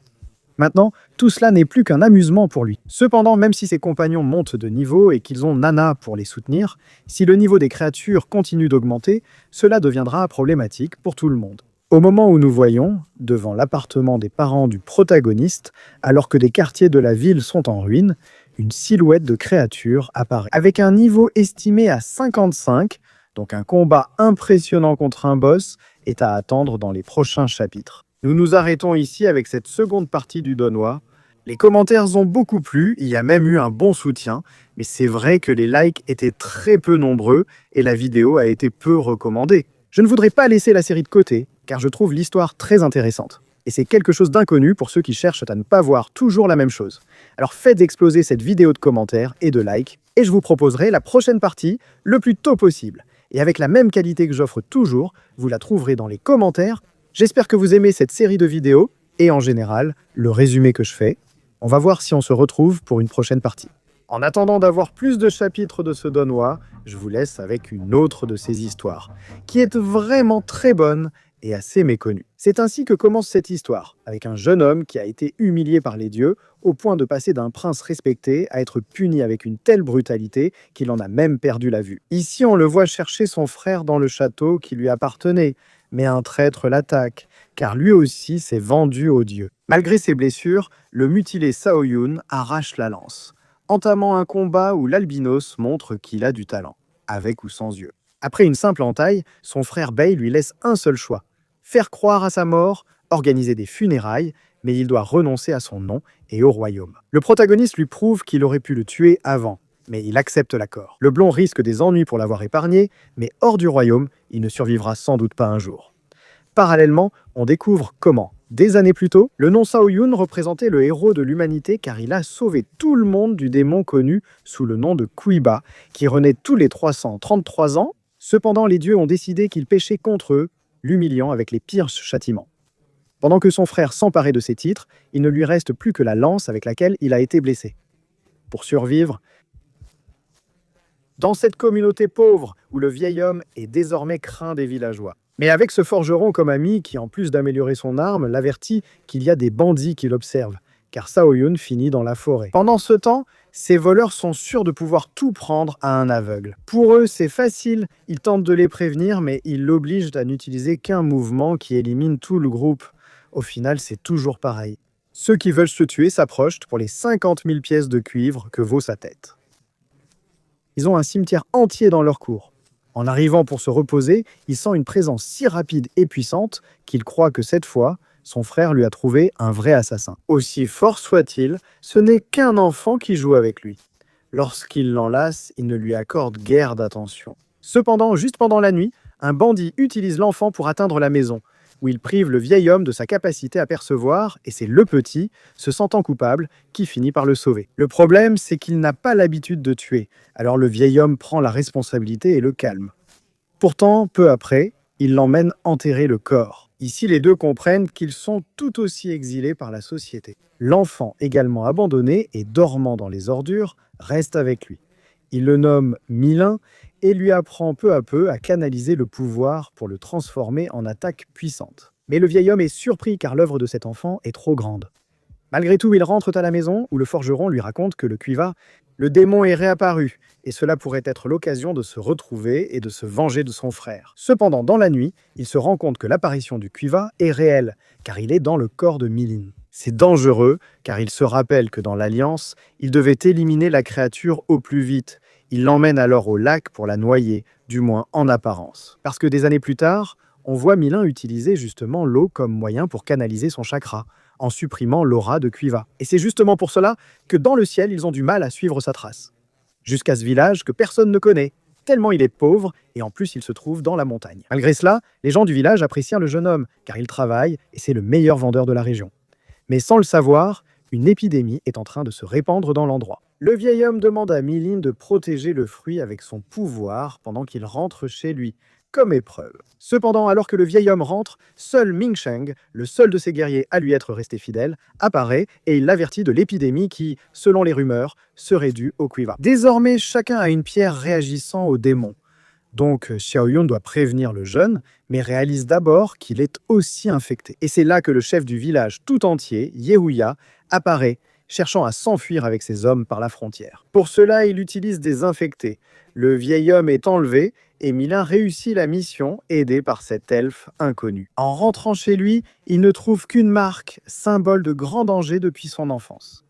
Maintenant, tout cela n'est plus qu'un amusement pour lui. Cependant, même si ses compagnons montent de niveau et qu'ils ont Nana pour les soutenir, si le niveau des créatures continue d'augmenter, cela deviendra problématique pour tout le monde. Au moment où nous voyons, devant l'appartement des parents du protagoniste, alors que des quartiers de la ville sont en ruine, une silhouette de créature apparaît. Avec un niveau estimé à 55, donc un combat impressionnant contre un boss est à attendre dans les prochains chapitres. Nous nous arrêtons ici avec cette seconde partie du Donnois. Les commentaires ont beaucoup plu, il y a même eu un bon soutien, mais c'est vrai que les likes étaient très peu nombreux et la vidéo a été peu recommandée. Je ne voudrais pas laisser la série de côté, car je trouve l'histoire très intéressante. Et c'est quelque chose d'inconnu pour ceux qui cherchent à ne pas voir toujours la même chose. Alors faites exploser cette vidéo de commentaires et de likes, et je vous proposerai la prochaine partie le plus tôt possible. Et avec la même qualité que j'offre toujours, vous la trouverez dans les commentaires. J'espère que vous aimez cette série de vidéos, et en général, le résumé que je fais. On va voir si on se retrouve pour une prochaine partie. En attendant d'avoir plus de chapitres de ce Donnois, je vous laisse avec une autre de ces histoires, qui est vraiment très bonne et assez méconnue. C'est ainsi que commence cette histoire, avec un jeune homme qui a été humilié par les dieux, au point de passer d'un prince respecté à être puni avec une telle brutalité qu'il en a même perdu la vue. Ici, on le voit chercher son frère dans le château qui lui appartenait, mais un traître l'attaque, car lui aussi s'est vendu aux dieux. Malgré ses blessures, le mutilé Saoyun arrache la lance, entamant un combat où l'albinos montre qu'il a du talent, avec ou sans yeux. Après une simple entaille, son frère Bei lui laisse un seul choix: faire croire à sa mort, organiser des funérailles, mais il doit renoncer à son nom et au royaume. Le protagoniste lui prouve qu'il aurait pu le tuer avant, mais il accepte l'accord. Le blond risque des ennuis pour l'avoir épargné, mais hors du royaume, il ne survivra sans doute pas un jour. Parallèlement, on découvre comment, des années plus tôt, le nom Saoyun représentait le héros de l'humanité car il a sauvé tout le monde du démon connu sous le nom de Kuiba, qui renaît tous les 333 ans. Cependant, les dieux ont décidé qu'il péchait contre eux, l'humiliant avec les pires châtiments. Pendant que son frère s'emparait de ses titres, il ne lui reste plus que la lance avec laquelle il a été blessé. Pour survivre, dans cette communauté pauvre où le vieil homme est désormais craint des villageois. Mais avec ce forgeron comme ami qui, en plus d'améliorer son arme, l'avertit qu'il y a des bandits qui l'observent, car Saoyun finit dans la forêt. Pendant ce temps, ces voleurs sont sûrs de pouvoir tout prendre à un aveugle. Pour eux, c'est facile, ils tentent de les prévenir, mais ils l'obligent à n'utiliser qu'un mouvement qui élimine tout le groupe. Au final, c'est toujours pareil. Ceux qui veulent se tuer s'approchent pour les 50 000 pièces de cuivre que vaut sa tête. Ils ont un cimetière entier dans leur cour. En arrivant pour se reposer, il sent une présence si rapide et puissante qu'il croit que cette fois, son frère lui a trouvé un vrai assassin. Aussi fort soit-il, ce n'est qu'un enfant qui joue avec lui. Lorsqu'il l'enlace, il ne lui accorde guère d'attention. Cependant, juste pendant la nuit, un bandit utilise l'enfant pour atteindre la maison, où il prive le vieil homme de sa capacité à percevoir, et c'est le petit, se sentant coupable, qui finit par le sauver. Le problème, c'est qu'il n'a pas l'habitude de tuer, alors le vieil homme prend la responsabilité et le calme. Pourtant, peu après, il l'emmène enterrer le corps. Ici, les deux comprennent qu'ils sont tout aussi exilés par la société. L'enfant, également abandonné et dormant dans les ordures, reste avec lui. Il le nomme Milin et lui apprend peu à peu à canaliser le pouvoir pour le transformer en attaque puissante. Mais le vieil homme est surpris car l'œuvre de cet enfant est trop grande. Malgré tout, ils rentrent à la maison où le forgeron lui raconte que le démon est réapparu, et cela pourrait être l'occasion de se retrouver et de se venger de son frère. Cependant, dans la nuit, il se rend compte que l'apparition du Quiva est réelle, car il est dans le corps de Milin. C'est dangereux, car il se rappelle que dans l'Alliance, il devait éliminer la créature au plus vite. Il l'emmène alors au lac pour la noyer, du moins en apparence. Parce que des années plus tard, on voit Milin utiliser justement l'eau comme moyen pour canaliser son chakra, en supprimant l'aura de Quiva. Et c'est justement pour cela que dans le ciel, ils ont du mal à suivre sa trace. Jusqu'à ce village que personne ne connaît, tellement il est pauvre, et en plus il se trouve dans la montagne. Malgré cela, les gens du village apprécient le jeune homme, car il travaille et c'est le meilleur vendeur de la région. Mais sans le savoir, une épidémie est en train de se répandre dans l'endroit. Le vieil homme demande à Milin de protéger le fruit avec son pouvoir pendant qu'il rentre chez lui, comme épreuve. Cependant, alors que le vieil homme rentre, seul Ming Sheng, le seul de ses guerriers à lui être resté fidèle, apparaît et il l'avertit de l'épidémie qui, selon les rumeurs, serait due au Quiva. Désormais, chacun a une pierre réagissant au démon. Donc, Xiaoyun doit prévenir le jeune, mais réalise d'abord qu'il est aussi infecté. Et c'est là que le chef du village tout entier, Yehuya, apparaît, cherchant à s'enfuir avec ses hommes par la frontière. Pour cela, il utilise des infectés. Le vieil homme est enlevé et Milin réussit la mission, aidé par cet elfe inconnu. En rentrant chez lui, il ne trouve qu'une marque, symbole de grand danger depuis son enfance.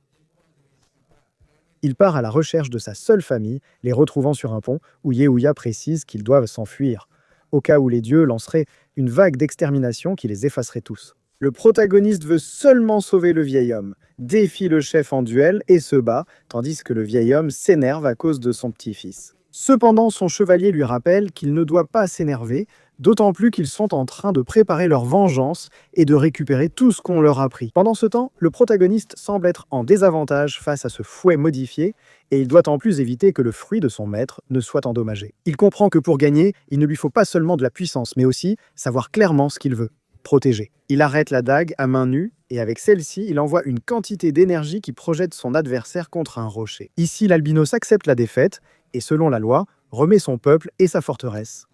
Il part à la recherche de sa seule famille, les retrouvant sur un pont où Yehuya précise qu'ils doivent s'enfuir, au cas où les dieux lanceraient une vague d'extermination qui les effacerait tous. Le protagoniste veut seulement sauver le vieil homme, défie le chef en duel et se bat, tandis que le vieil homme s'énerve à cause de son petit-fils. Cependant, son chevalier lui rappelle qu'il ne doit pas s'énerver, d'autant plus qu'ils sont en train de préparer leur vengeance et de récupérer tout ce qu'on leur a pris. Pendant ce temps, le protagoniste semble être en désavantage face à ce fouet modifié, et il doit en plus éviter que le fruit de son maître ne soit endommagé. Il comprend que pour gagner, il ne lui faut pas seulement de la puissance, mais aussi savoir clairement ce qu'il veut. Protéger. Il arrête la dague à main nue, et avec celle-ci, il envoie une quantité d'énergie qui projette son adversaire contre un rocher. Ici, l'albinos accepte la défaite, et selon la loi, remet son peuple et sa forteresse.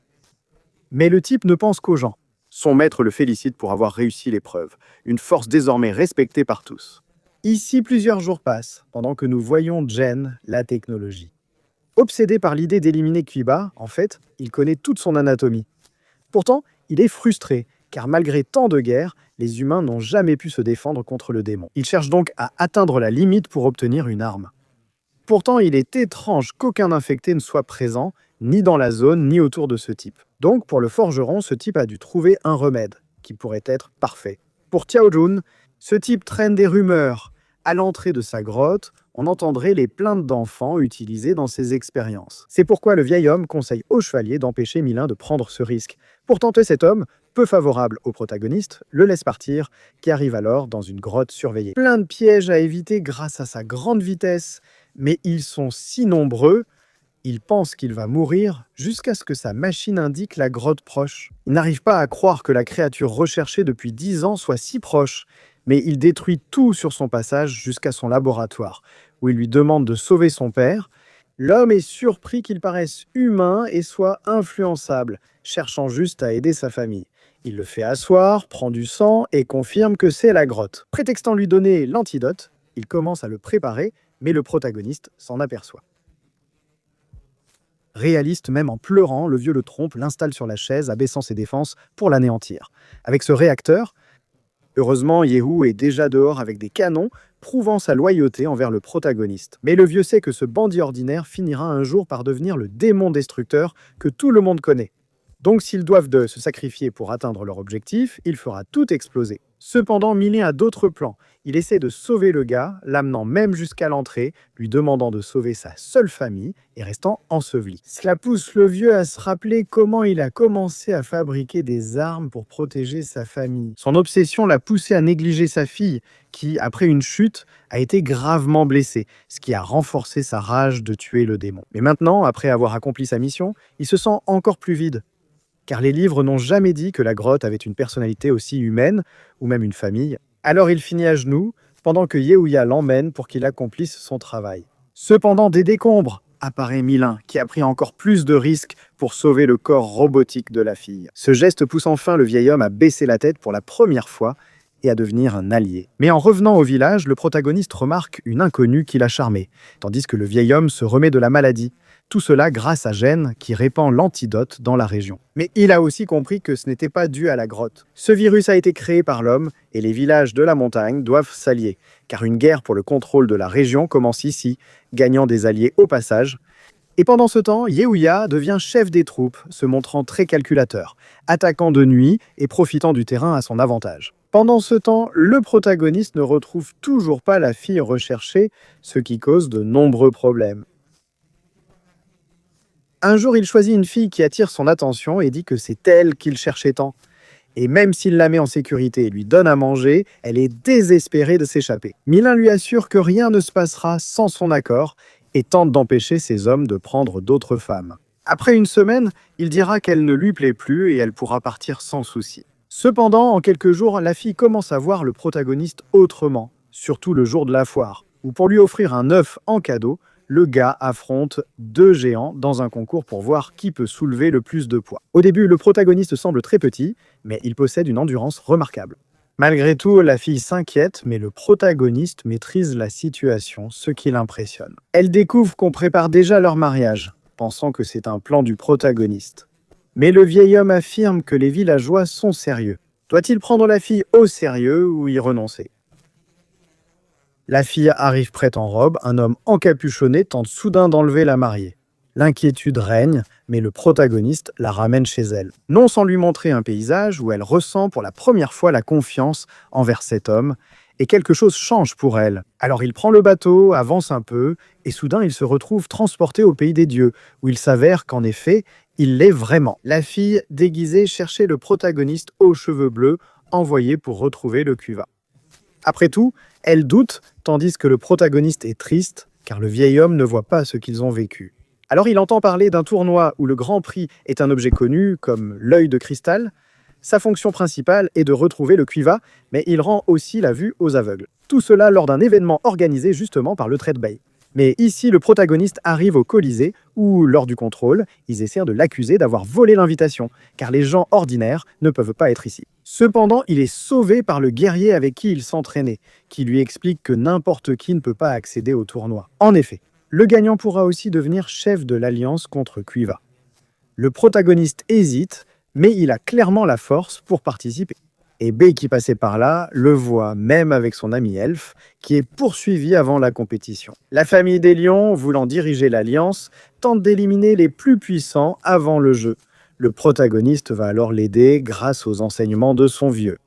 Mais le type ne pense qu'aux gens. Son maître le félicite pour avoir réussi l'épreuve, une force désormais respectée par tous. Ici, plusieurs jours passent, pendant que nous voyons Jen, la technologie. Obsédé par l'idée d'éliminer Quiba, en fait, il connaît toute son anatomie. Pourtant, il est frustré, car malgré tant de guerres, les humains n'ont jamais pu se défendre contre le démon. Il cherche donc à atteindre la limite pour obtenir une arme. Pourtant, il est étrange qu'aucun infecté ne soit présent, ni dans la zone, ni autour de ce type. Donc, pour le forgeron, ce type a dû trouver un remède, qui pourrait être parfait. Pour Xiaojun, ce type traîne des rumeurs. À l'entrée de sa grotte, on entendrait les plaintes d'enfants utilisées dans ses expériences. C'est pourquoi le vieil homme conseille au chevalier d'empêcher Milin de prendre ce risque. Pour tenter, cet homme, peu favorable au protagoniste, le laisse partir, qui arrive alors dans une grotte surveillée. Plein de pièges à éviter grâce à sa grande vitesse, mais ils sont si nombreux, il pense qu'il va mourir jusqu'à ce que sa machine indique la grotte proche. Il n'arrive pas à croire que la créature recherchée depuis 10 ans soit si proche, mais il détruit tout sur son passage jusqu'à son laboratoire, où il lui demande de sauver son père. L'homme est surpris qu'il paraisse humain et soit influençable, cherchant juste à aider sa famille. Il le fait asseoir, prend du sang et confirme que c'est la grotte. Prétextant lui donner l'antidote, il commence à le préparer, mais le protagoniste s'en aperçoit. Réaliste, même en pleurant, le vieux le trompe, l'installe sur la chaise, abaissant ses défenses pour l'anéantir. Avec ce réacteur, heureusement, Yehu est déjà dehors avec des canons prouvant sa loyauté envers le protagoniste. Mais le vieux sait que ce bandit ordinaire finira un jour par devenir le démon destructeur que tout le monde connaît. Donc s'ils doivent se sacrifier pour atteindre leur objectif, il fera tout exploser. Cependant, Millie a d'autres plans. Il essaie de sauver le gars, l'amenant même jusqu'à l'entrée, lui demandant de sauver sa seule famille et restant enseveli. Cela pousse le vieux à se rappeler comment il a commencé à fabriquer des armes pour protéger sa famille. Son obsession l'a poussé à négliger sa fille, qui, après une chute, a été gravement blessée, ce qui a renforcé sa rage de tuer le démon. Mais maintenant, après avoir accompli sa mission, il se sent encore plus vide. Car les livres n'ont jamais dit que la grotte avait une personnalité aussi humaine, ou même une famille. Alors il finit à genoux, pendant que Yehuya l'emmène pour qu'il accomplisse son travail. Cependant, des décombres apparaît Milin, qui a pris encore plus de risques pour sauver le corps robotique de la fille. Ce geste pousse enfin le vieil homme à baisser la tête pour la première fois et à devenir un allié. Mais en revenant au village, le protagoniste remarque une inconnue qui l'a charmé, tandis que le vieil homme se remet de la maladie. Tout cela grâce à Gênes qui répand l'antidote dans la région. Mais il a aussi compris que ce n'était pas dû à la grotte. Ce virus a été créé par l'homme et les villages de la montagne doivent s'allier, car une guerre pour le contrôle de la région commence ici, gagnant des alliés au passage. Et pendant ce temps, Yehuya devient chef des troupes, se montrant très calculateur, attaquant de nuit et profitant du terrain à son avantage. Pendant ce temps, le protagoniste ne retrouve toujours pas la fille recherchée, ce qui cause de nombreux problèmes. Un jour, il choisit une fille qui attire son attention et dit que c'est elle qu'il cherchait tant. Et même s'il la met en sécurité et lui donne à manger, elle est désespérée de s'échapper. Milin lui assure que rien ne se passera sans son accord et tente d'empêcher ces hommes de prendre d'autres femmes. Après une semaine, il dira qu'elle ne lui plaît plus et elle pourra partir sans souci. Cependant, en quelques jours, la fille commence à voir le protagoniste autrement, surtout le jour de la foire, où pour lui offrir un œuf en cadeau, le gars affronte deux géants dans un concours pour voir qui peut soulever le plus de poids. Au début, le protagoniste semble très petit, mais il possède une endurance remarquable. Malgré tout, la fille s'inquiète, mais le protagoniste maîtrise la situation, ce qui l'impressionne. Elle découvre qu'on prépare déjà leur mariage, pensant que c'est un plan du protagoniste. Mais le vieil homme affirme que les villageois sont sérieux. Doit-il prendre la fille au sérieux ou y renoncer ? La fille arrive prête en robe, un homme encapuchonné tente soudain d'enlever la mariée. L'inquiétude règne, mais le protagoniste la ramène chez elle. Non sans lui montrer un paysage où elle ressent pour la première fois la confiance envers cet homme, et quelque chose change pour elle. Alors il prend le bateau, avance un peu, et soudain il se retrouve transporté au pays des dieux, où il s'avère qu'en effet, il l'est vraiment. La fille, déguisée, cherchait le protagoniste aux cheveux bleus, envoyé pour retrouver le cuivre. Après tout, elle doute, tandis que le protagoniste est triste, car le vieil homme ne voit pas ce qu'ils ont vécu. Alors il entend parler d'un tournoi où le grand prix est un objet connu, comme l'œil de cristal. Sa fonction principale est de retrouver le cuivre, mais il rend aussi la vue aux aveugles. Tout cela lors d'un événement organisé justement par le Trade Bay. Mais ici, le protagoniste arrive au Colisée, où, lors du contrôle, ils essaient de l'accuser d'avoir volé l'invitation, car les gens ordinaires ne peuvent pas être ici. Cependant, il est sauvé par le guerrier avec qui il s'entraînait, qui lui explique que n'importe qui ne peut pas accéder au tournoi. En effet, le gagnant pourra aussi devenir chef de l'Alliance contre Cuiva. Le protagoniste hésite, mais il a clairement la force pour participer. Et Bay, qui passait par là, le voit même avec son ami elfe, qui est poursuivi avant la compétition. La famille des lions, voulant diriger l'Alliance, tente d'éliminer les plus puissants avant le jeu. Le protagoniste va alors l'aider grâce aux enseignements de son vieux.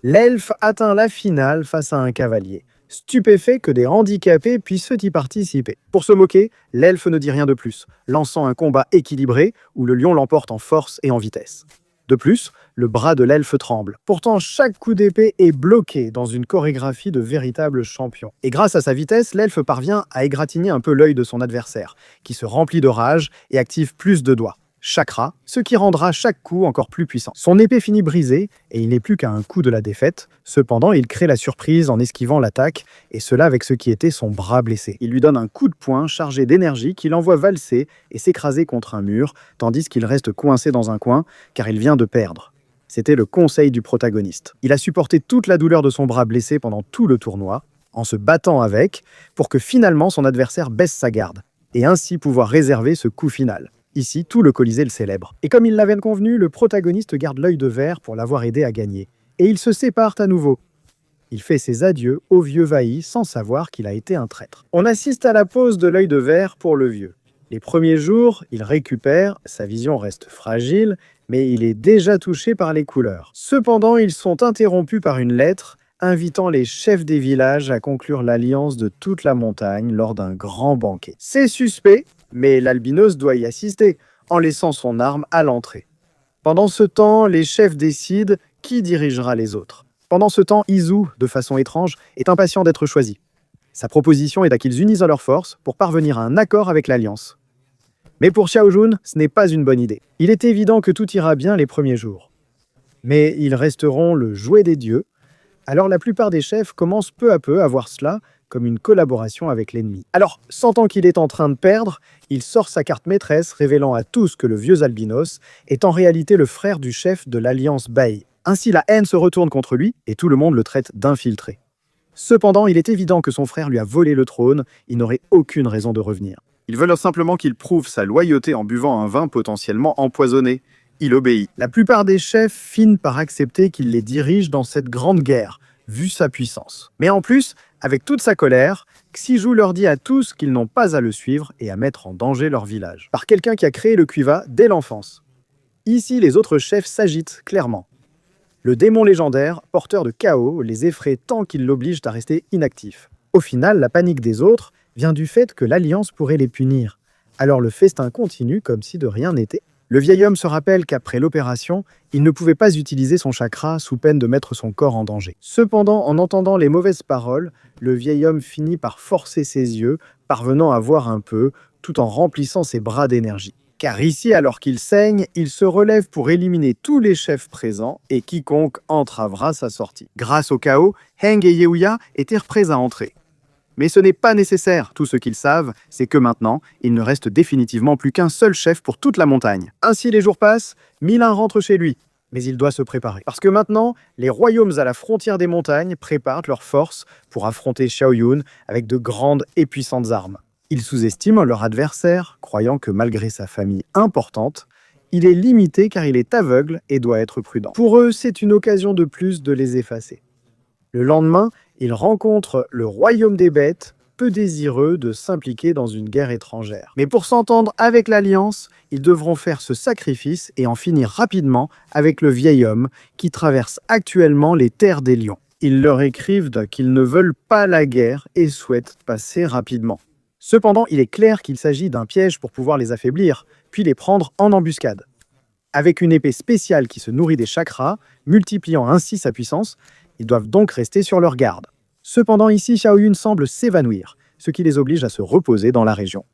L'elfe atteint la finale face à un cavalier, stupéfait que des handicapés puissent y participer. Pour se moquer, l'elfe ne dit rien de plus, lançant un combat équilibré où le lion l'emporte en force et en vitesse. De plus, le bras de l'elfe tremble. Pourtant, chaque coup d'épée est bloqué dans une chorégraphie de véritable champion. Et grâce à sa vitesse, l'elfe parvient à égratigner un peu l'œil de son adversaire, qui se remplit de rage et active plus de doigts. Chakra, ce qui rendra chaque coup encore plus puissant. Son épée finit brisée, et il n'est plus qu'à un coup de la défaite. Cependant, il crée la surprise en esquivant l'attaque, et cela avec ce qui était son bras blessé. Il lui donne un coup de poing chargé d'énergie qui l'envoie valser et s'écraser contre un mur, tandis qu'il reste coincé dans un coin, car il vient de perdre. C'était le conseil du protagoniste. Il a supporté toute la douleur de son bras blessé pendant tout le tournoi, en se battant avec, pour que finalement son adversaire baisse sa garde, et ainsi pouvoir réserver ce coup final. Ici, tout le Colisée le célèbre. Et comme il l'avait convenu, le protagoniste garde l'œil de verre pour l'avoir aidé à gagner. Et ils se séparent à nouveau. Il fait ses adieux au vieux Vaï sans savoir qu'il a été un traître. On assiste à la pose de l'œil de verre pour le vieux. Les premiers jours, il récupère, sa vision reste fragile, mais il est déjà touché par les couleurs. Cependant, ils sont interrompus par une lettre invitant les chefs des villages à conclure l'alliance de toute la montagne lors d'un grand banquet. C'est suspect, mais l'albinos doit y assister, en laissant son arme à l'entrée. Pendant ce temps, les chefs décident qui dirigera les autres. Pendant ce temps, Izu, de façon étrange, est impatient d'être choisi. Sa proposition est qu'ils unisent leurs forces pour parvenir à un accord avec l'Alliance. Mais pour Xiaojun, ce n'est pas une bonne idée. Il est évident que tout ira bien les premiers jours. Mais ils resteront le jouet des dieux, alors la plupart des chefs commencent peu à peu à voir cela comme une collaboration avec l'ennemi. Alors, sentant qu'il est en train de perdre, il sort sa carte maîtresse révélant à tous que le vieux albinos est en réalité le frère du chef de l'Alliance Bai. Ainsi, la haine se retourne contre lui et tout le monde le traite d'infiltré. Cependant, il est évident que son frère lui a volé le trône, il n'aurait aucune raison de revenir. Ils veulent simplement qu'il prouve sa loyauté en buvant un vin potentiellement empoisonné. Il obéit. La plupart des chefs finissent par accepter qu'il les dirige dans cette grande guerre, vu sa puissance. Mais en plus, avec toute sa colère, Xiju leur dit à tous qu'ils n'ont pas à le suivre et à mettre en danger leur village. Par quelqu'un qui a créé le Kuiva dès l'enfance. Ici, les autres chefs s'agitent clairement. Le démon légendaire, porteur de chaos, les effraie tant qu'ils l'obligent à rester inactifs. Au final, la panique des autres vient du fait que l'Alliance pourrait les punir. Alors le festin continue comme si de rien n'était. Le vieil homme se rappelle qu'après l'opération, il ne pouvait pas utiliser son chakra sous peine de mettre son corps en danger. Cependant, en entendant les mauvaises paroles, le vieil homme finit par forcer ses yeux, parvenant à voir un peu, tout en remplissant ses bras d'énergie. Car ici, alors qu'il saigne, il se relève pour éliminer tous les chefs présents et quiconque entravera sa sortie. Grâce au chaos, Heng et Yeouya étaient prêts à entrer. Mais ce n'est pas nécessaire, tout ce qu'ils savent, c'est que maintenant, il ne reste définitivement plus qu'un seul chef pour toute la montagne. Ainsi les jours passent, Milin rentre chez lui, mais il doit se préparer. Parce que maintenant, les royaumes à la frontière des montagnes préparent leurs forces pour affronter Xiaoyun avec de grandes et puissantes armes. Ils sous-estiment leur adversaire, croyant que malgré sa famille importante, il est limité car il est aveugle et doit être prudent. Pour eux, c'est une occasion de plus de les effacer. Le lendemain, ils rencontrent le royaume des bêtes, peu désireux de s'impliquer dans une guerre étrangère. Mais pour s'entendre avec l'Alliance, ils devront faire ce sacrifice et en finir rapidement avec le vieil homme qui traverse actuellement les terres des lions. Ils leur écrivent qu'ils ne veulent pas la guerre et souhaitent passer rapidement. Cependant, il est clair qu'il s'agit d'un piège pour pouvoir les affaiblir, puis les prendre en embuscade. Avec une épée spéciale qui se nourrit des chakras, multipliant ainsi sa puissance, ils doivent donc rester sur leur garde. Cependant, ici, Xiaoyun semble s'évanouir, ce qui les oblige à se reposer dans la région.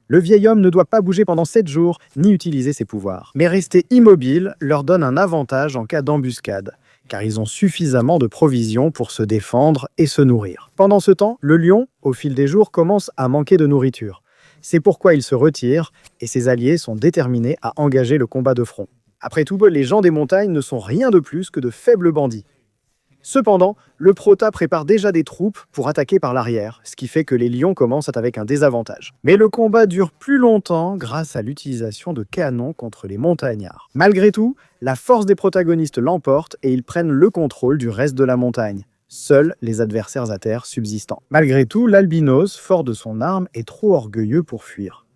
Le vieil homme ne doit pas bouger pendant 7 jours, ni utiliser ses pouvoirs. Mais rester immobile leur donne un avantage en cas d'embuscade, car ils ont suffisamment de provisions pour se défendre et se nourrir. Pendant ce temps, le lion, au fil des jours, commence à manquer de nourriture. C'est pourquoi il se retire, et ses alliés sont déterminés à engager le combat de front. Après tout, les gens des montagnes ne sont rien de plus que de faibles bandits. Cependant, le Prota prépare déjà des troupes pour attaquer par l'arrière, ce qui fait que les lions commencent avec un désavantage. Mais le combat dure plus longtemps grâce à l'utilisation de canons contre les montagnards. Malgré tout, la force des protagonistes l'emporte et ils prennent le contrôle du reste de la montagne, seuls les adversaires à terre subsistant. Malgré tout, l'albinos, fort de son arme, est trop orgueilleux pour fuir.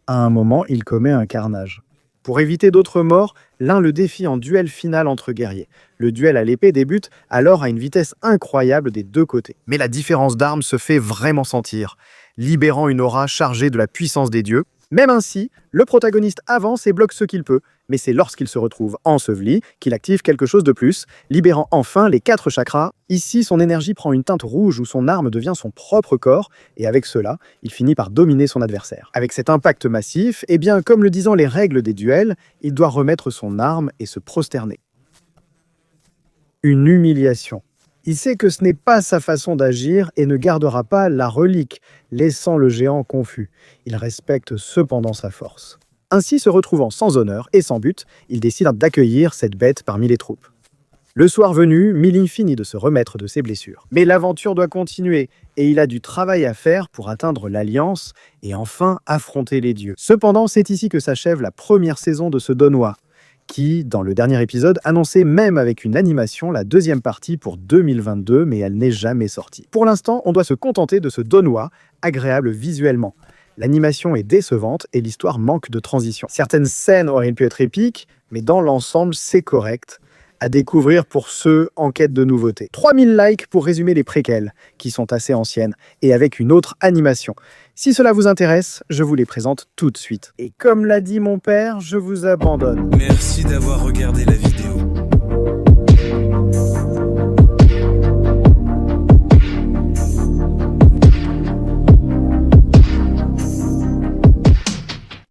À un moment, il commet un carnage. Pour éviter d'autres morts, l'un le défie en duel final entre guerriers. Le duel à l'épée débute alors à une vitesse incroyable des deux côtés. Mais la différence d'armes se fait vraiment sentir, libérant une aura chargée de la puissance des dieux. Même ainsi, le protagoniste avance et bloque ce qu'il peut, mais c'est lorsqu'il se retrouve enseveli qu'il active quelque chose de plus, libérant enfin les 4 chakras. Ici, son énergie prend une teinte rouge où son arme devient son propre corps, et avec cela, il finit par dominer son adversaire. Avec cet impact massif, eh bien, comme le disent les règles des duels, il doit remettre son arme et se prosterner. Une humiliation. Il sait que ce n'est pas sa façon d'agir et ne gardera pas la relique, laissant le géant confus. Il respecte cependant sa force. Ainsi, se retrouvant sans honneur et sans but, il décide d'accueillir cette bête parmi les troupes. Le soir venu, Milin finit de se remettre de ses blessures. Mais l'aventure doit continuer et il a du travail à faire pour atteindre l'Alliance et enfin affronter les dieux. Cependant, c'est ici que s'achève la première saison de ce Donghua, qui, dans le dernier épisode, annonçait même avec une animation la deuxième partie pour 2022, mais elle n'est jamais sortie. Pour l'instant, on doit se contenter de ce Donghua, agréable visuellement. L'animation est décevante et l'histoire manque de transition. Certaines scènes auraient pu être épiques, mais dans l'ensemble, c'est correct. À découvrir pour ceux en quête de nouveautés. 3000 likes pour résumer les préquels, qui sont assez anciennes, et avec une autre animation. Si cela vous intéresse, je vous les présente tout de suite. Et comme l'a dit mon père, je vous abandonne. Merci d'avoir regardé la vidéo.